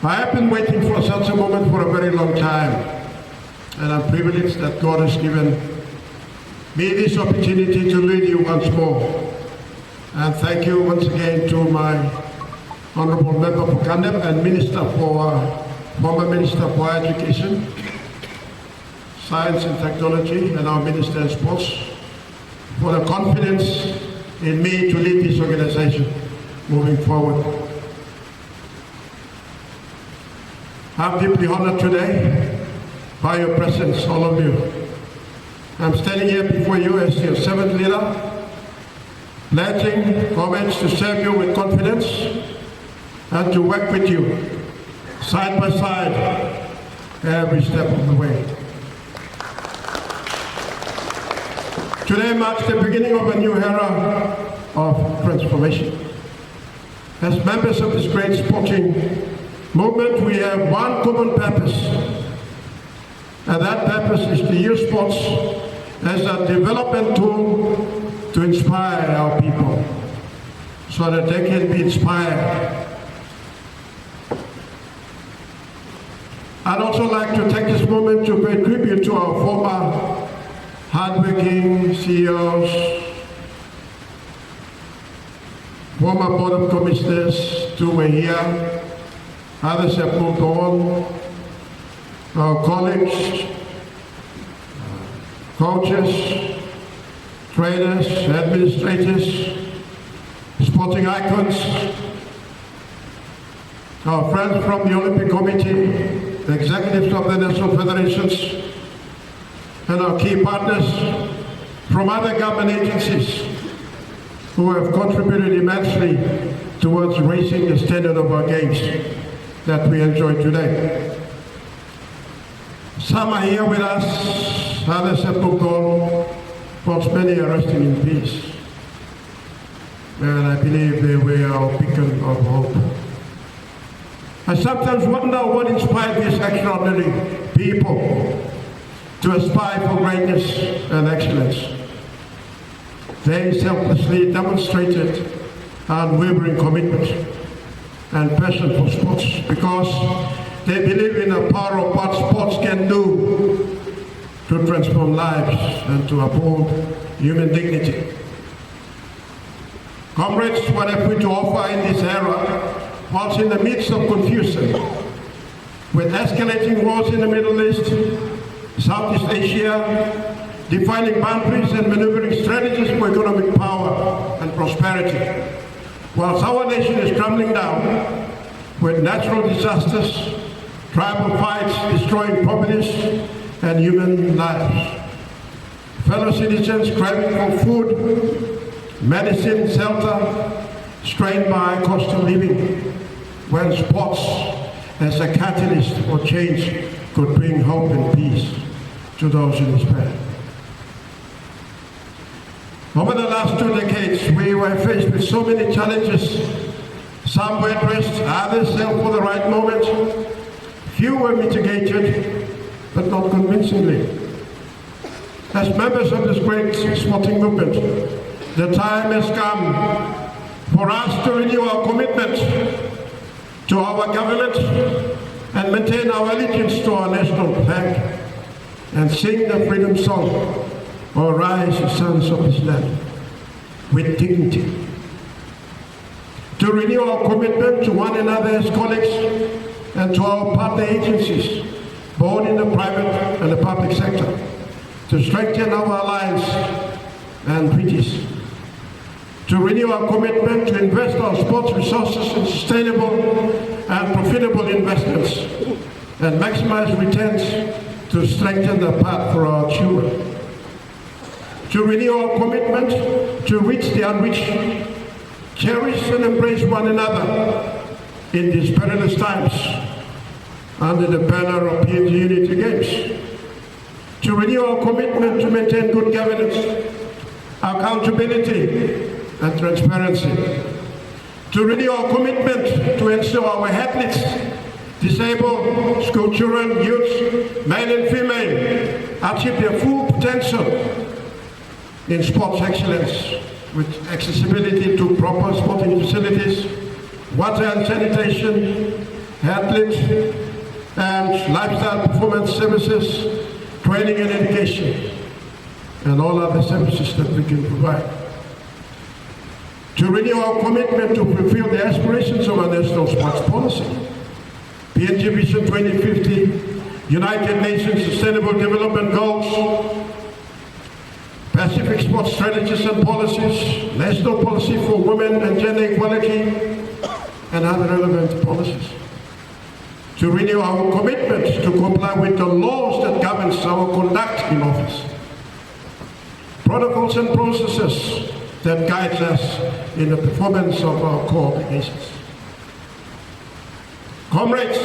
I have been waiting for such a moment for a very long time, and I'm privileged that God has given me this opportunity to lead you once more. And thank you once again to my Honourable Member for Handover and former Minister for Education, Science and Technology, and our Minister of Sports for the confidence in me to lead this organization moving forward. I'm deeply honored today by your presence, all of you. I'm standing here before you as your servant leader, pledging homage to serve you with confidence and to work with you side by side every step of the way. Today marks the beginning of a new era of transformation. As members of this great sporting movement, we have one common purpose, and that purpose is to use sports as a development tool to inspire our people so that they can be inspired. I'd also like to take this moment to pay tribute to our former hardworking CEOs, former Board of Commissioners, two were here, others have moved on, our colleagues, coaches, trainers, administrators, sporting icons, our friends from the Olympic Committee, the executives of the national federations, and our key partners from other government agencies who have contributed immensely towards raising the standard of our games that we enjoy today. Some are here with us, others have moved on, whilst many are resting in peace. And I believe they were our beacon of hope. I sometimes wonder what inspired these extraordinary people to aspire for greatness and excellence. They selflessly demonstrated unwavering commitment and passion for sports because they believe in the power of what sports can do to transform lives and to uphold human dignity. Comrades, what have we to offer in this era, whilst in the midst of confusion, with escalating wars in the Middle East, Southeast Asia, defining boundaries and maneuvering strategies for economic power and prosperity, whilst our nation is crumbling down with natural disasters, tribal fights destroying properties and human lives. Fellow citizens craving for food, medicine, shelter, strained by cost of living, when sports as a catalyst for change could bring hope and peace to those in despair. Over the last 2 decades, we were faced with so many challenges. Some were addressed, others held for the right moment. Few were mitigated, but not convincingly. As members of this great sporting movement, the time has come for us to renew our commitment to our government and maintain our allegiance to our national flag and sing the freedom song, "O rise, sons of this land," with dignity. To renew our commitment to one another as colleagues and to our partner agencies, both in the private and the public sector, to strengthen our alliance and treaties. To renew our commitment to invest our sports resources in sustainable and profitable investments and maximize returns to strengthen the path for our children. To renew our commitment to reach the unreached, cherish and embrace one another in these perilous times under the banner of PNG Unity Games. To renew our commitment to maintain good governance, accountability and transparency. To renew our commitment to ensure our athletes, disabled, school children, youths, male and female, achieve their full potential in sports excellence with accessibility to proper sporting facilities, water and sanitation, athletes, and lifestyle performance services, training and education, and all other services that we can provide. To renew our commitment to fulfill the aspirations of our national sports policy, PNG Vision 2050, United Nations Sustainable Development Goals, Pacific Sports Strategies and Policies, National Policy for Women and Gender Equality, and other relevant policies. To renew our commitment to comply with the laws that govern our conduct in office, protocols and processes that guide us in the performance of our core obligations. Comrades,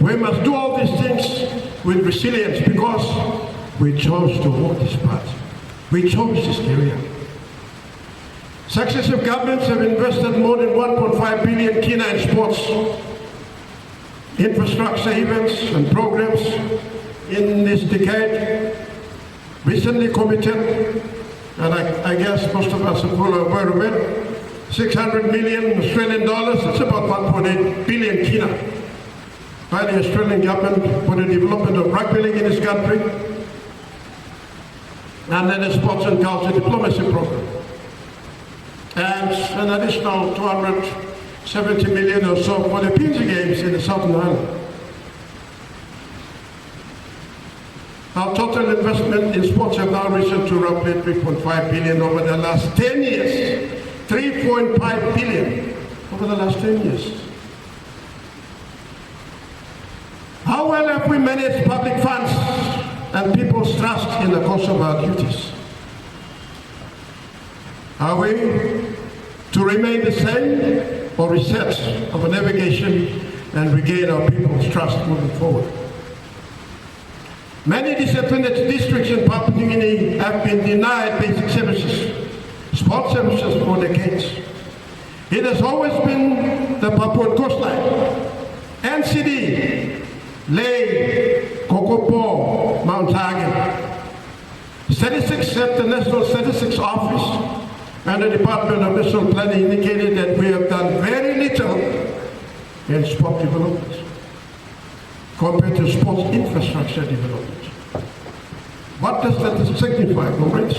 we must do all these things with resilience because we chose to walk this path. We chose this area. Successive governments have invested more than 1.5 billion kina in sports, infrastructure, events and programs in this decade. Recently committed, and I guess most of us are well aware of it, 600 million Australian dollars, it's about 1.8 billion kina, by the Australian government for the development of rugby league in this country, and then the Sports and Culture Diplomacy Program. And an additional 270 million or so for the PNG Games in the Southern Island. Our total investment in sports have now risen to roughly 3.5 billion over the last 10 years. 3.5 billion over the last 10 years. How well have we managed public funds and people's trust in the course of our duties? Are we to remain the same or reset our navigation and regain our people's trust moving forward? Many disadvantaged districts in Papua New Guinea have been denied basic services, sports services for decades. It has always been the Papuan coastline, NCD, Ley, Kokopo, Mount Hagen. Statistics at the National Statistics Office and the Department of National Planning indicated that we have done very little in sport development compared to sports infrastructure development. What does that signify, comrades?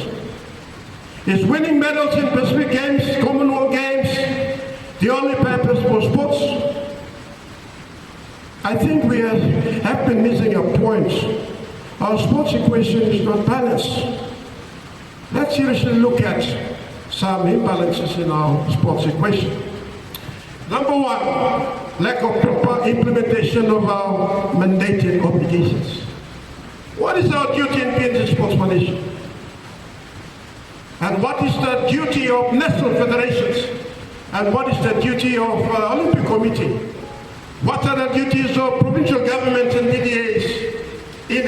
Is winning medals in Pacific Games, Commonwealth Games, the only purpose for sports? I think we have been missing a point. Our sports equation is not balanced. Let's seriously look at some imbalances in our sports equation. Number one, lack of proper implementation of our mandated obligations. What is our duty in PNG Sports Foundation? And what is the duty of national federations? And what is the duty of Olympic Committee? What are the duties of provincial governments and DDAs in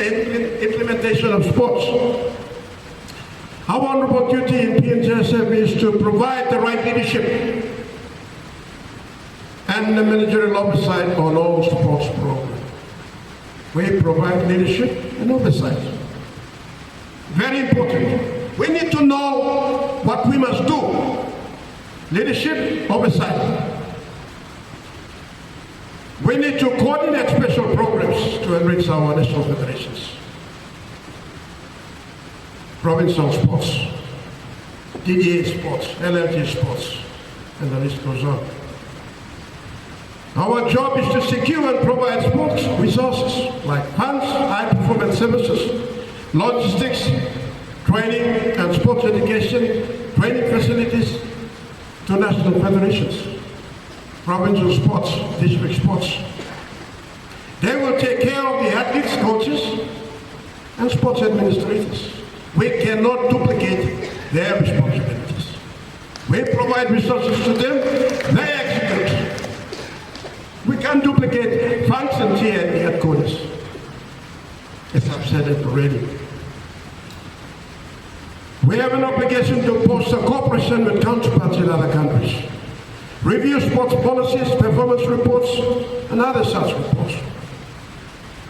implementation of sports? Our honorable duty in PNGSF is to provide the right leadership and the managerial oversight on all sports programs. We provide leadership and oversight. Very important. We need to know what we must do. Leadership, oversight. We need to coordinate special programs to enrich our national federations. Provincial sports, DDA sports, LLG sports, and the list goes on. Our job is to secure and provide sports resources like funds, high-performance services, logistics, training and sports education, training facilities to national federations, provincial sports, district sports. They will take care of the athletes, coaches, and sports administrators. We cannot duplicate their responsibilities. We provide resources to them, they execute. We can't duplicate functions here at the headquarters. As I've said it already. We have an obligation to foster cooperation with counterparts in other countries. Review sports policies, performance reports, and other such reports.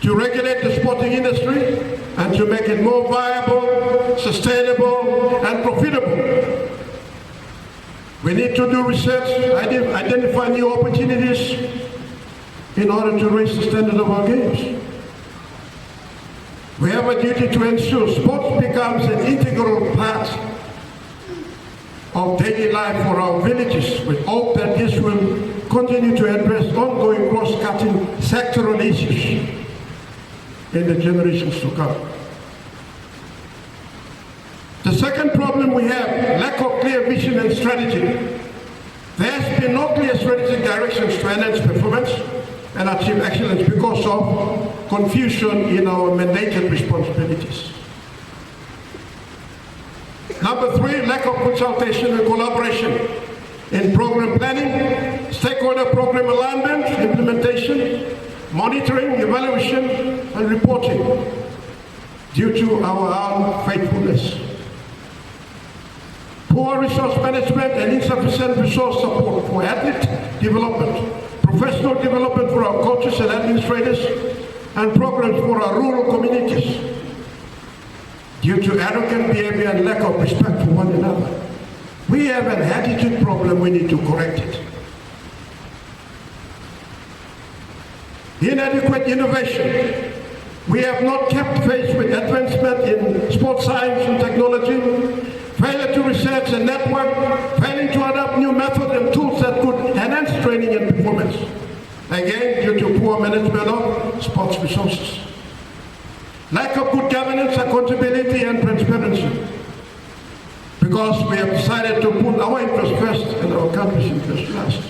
To regulate the sporting industry and to make it more viable, sustainable, and profitable. We need to do research, identify new opportunities, in order to raise the standard of our games. We have a duty to ensure sports becomes an integral part of daily life for our villages. We hope that this will continue to address ongoing cross-cutting sectoral issues in the generations to come. The second problem we have, lack of clear vision and strategy. There has been no clear strategic directions to enhance performance and achieve excellence because of confusion in our mandated responsibilities. Number three, lack of consultation and collaboration in program planning, stakeholder program alignment, implementation, monitoring, evaluation, and reporting due to our unfaithfulness. Poor resource management and insufficient resource support for athlete development, professional development for our coaches and administrators, and programs for our rural communities due to arrogant behavior and lack of respect for one another. We have an attitude problem, we need to correct it. Inadequate innovation. We have not kept pace with advancement in sports science and technology, failure to research and network, failing to adopt new methods and tools that could enhance training and performance. Again, due to poor management of sports resources. Lack of good governance, accountability, and transparency. Because we have decided to put our interests first and our country's interests last.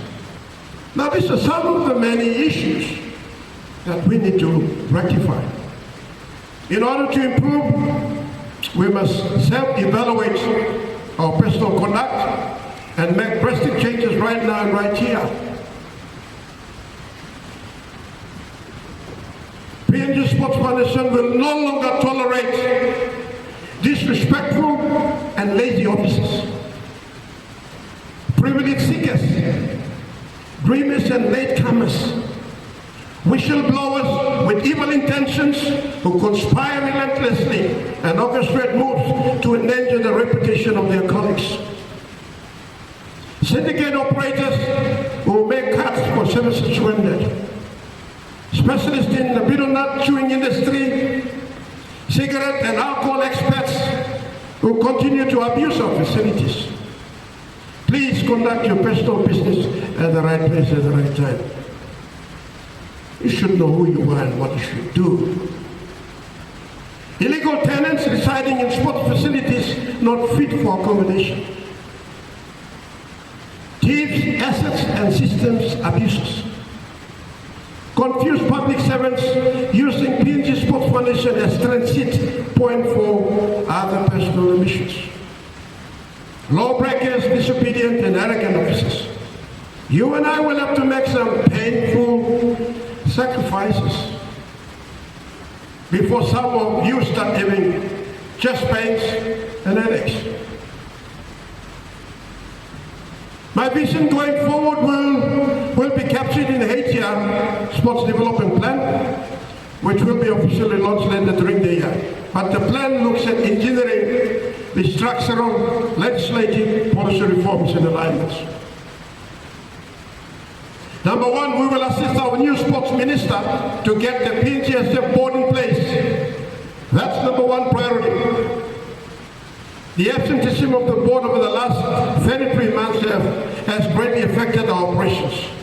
Now, these are some of the many issues that we need to rectify. In order to improve, we must self-evaluate our personal conduct and make drastic changes right now and right here. PNG Sports Foundation will no longer tolerate disrespectful and lazy officers, privilege seekers, dreamers and latecomers, whistleblowers with evil intentions who conspire relentlessly and orchestrate moves to endanger the reputation of their colleagues. Syndicate operators who make cuts for services rendered. Specialists in the betel nut chewing industry, cigarette and alcohol experts who continue to abuse our facilities. Please conduct your personal business at the right place at the right time. You should know who you are and what you should do. Illegal tenants residing in sports facilities not fit for accommodation. Thieves, assets and systems abuses. Confused public servants using PNG Sports Foundation as transit point for other personal emissions. Lawbreakers, disobedient and arrogant officers. You and I will have to make some painful sacrifices before some of you start having chest pains and headaches. My vision going forward will be captured in the 8-year Sports Development Plan, which will be officially launched later during the year. But the plan looks at engineering the structural, legislative, policy reforms and alignments. Number one, we will assist our new sports minister to get the PNGSF board in place. That's number one priority. The absenteeism of the board over the last 33 months has greatly affected our operations.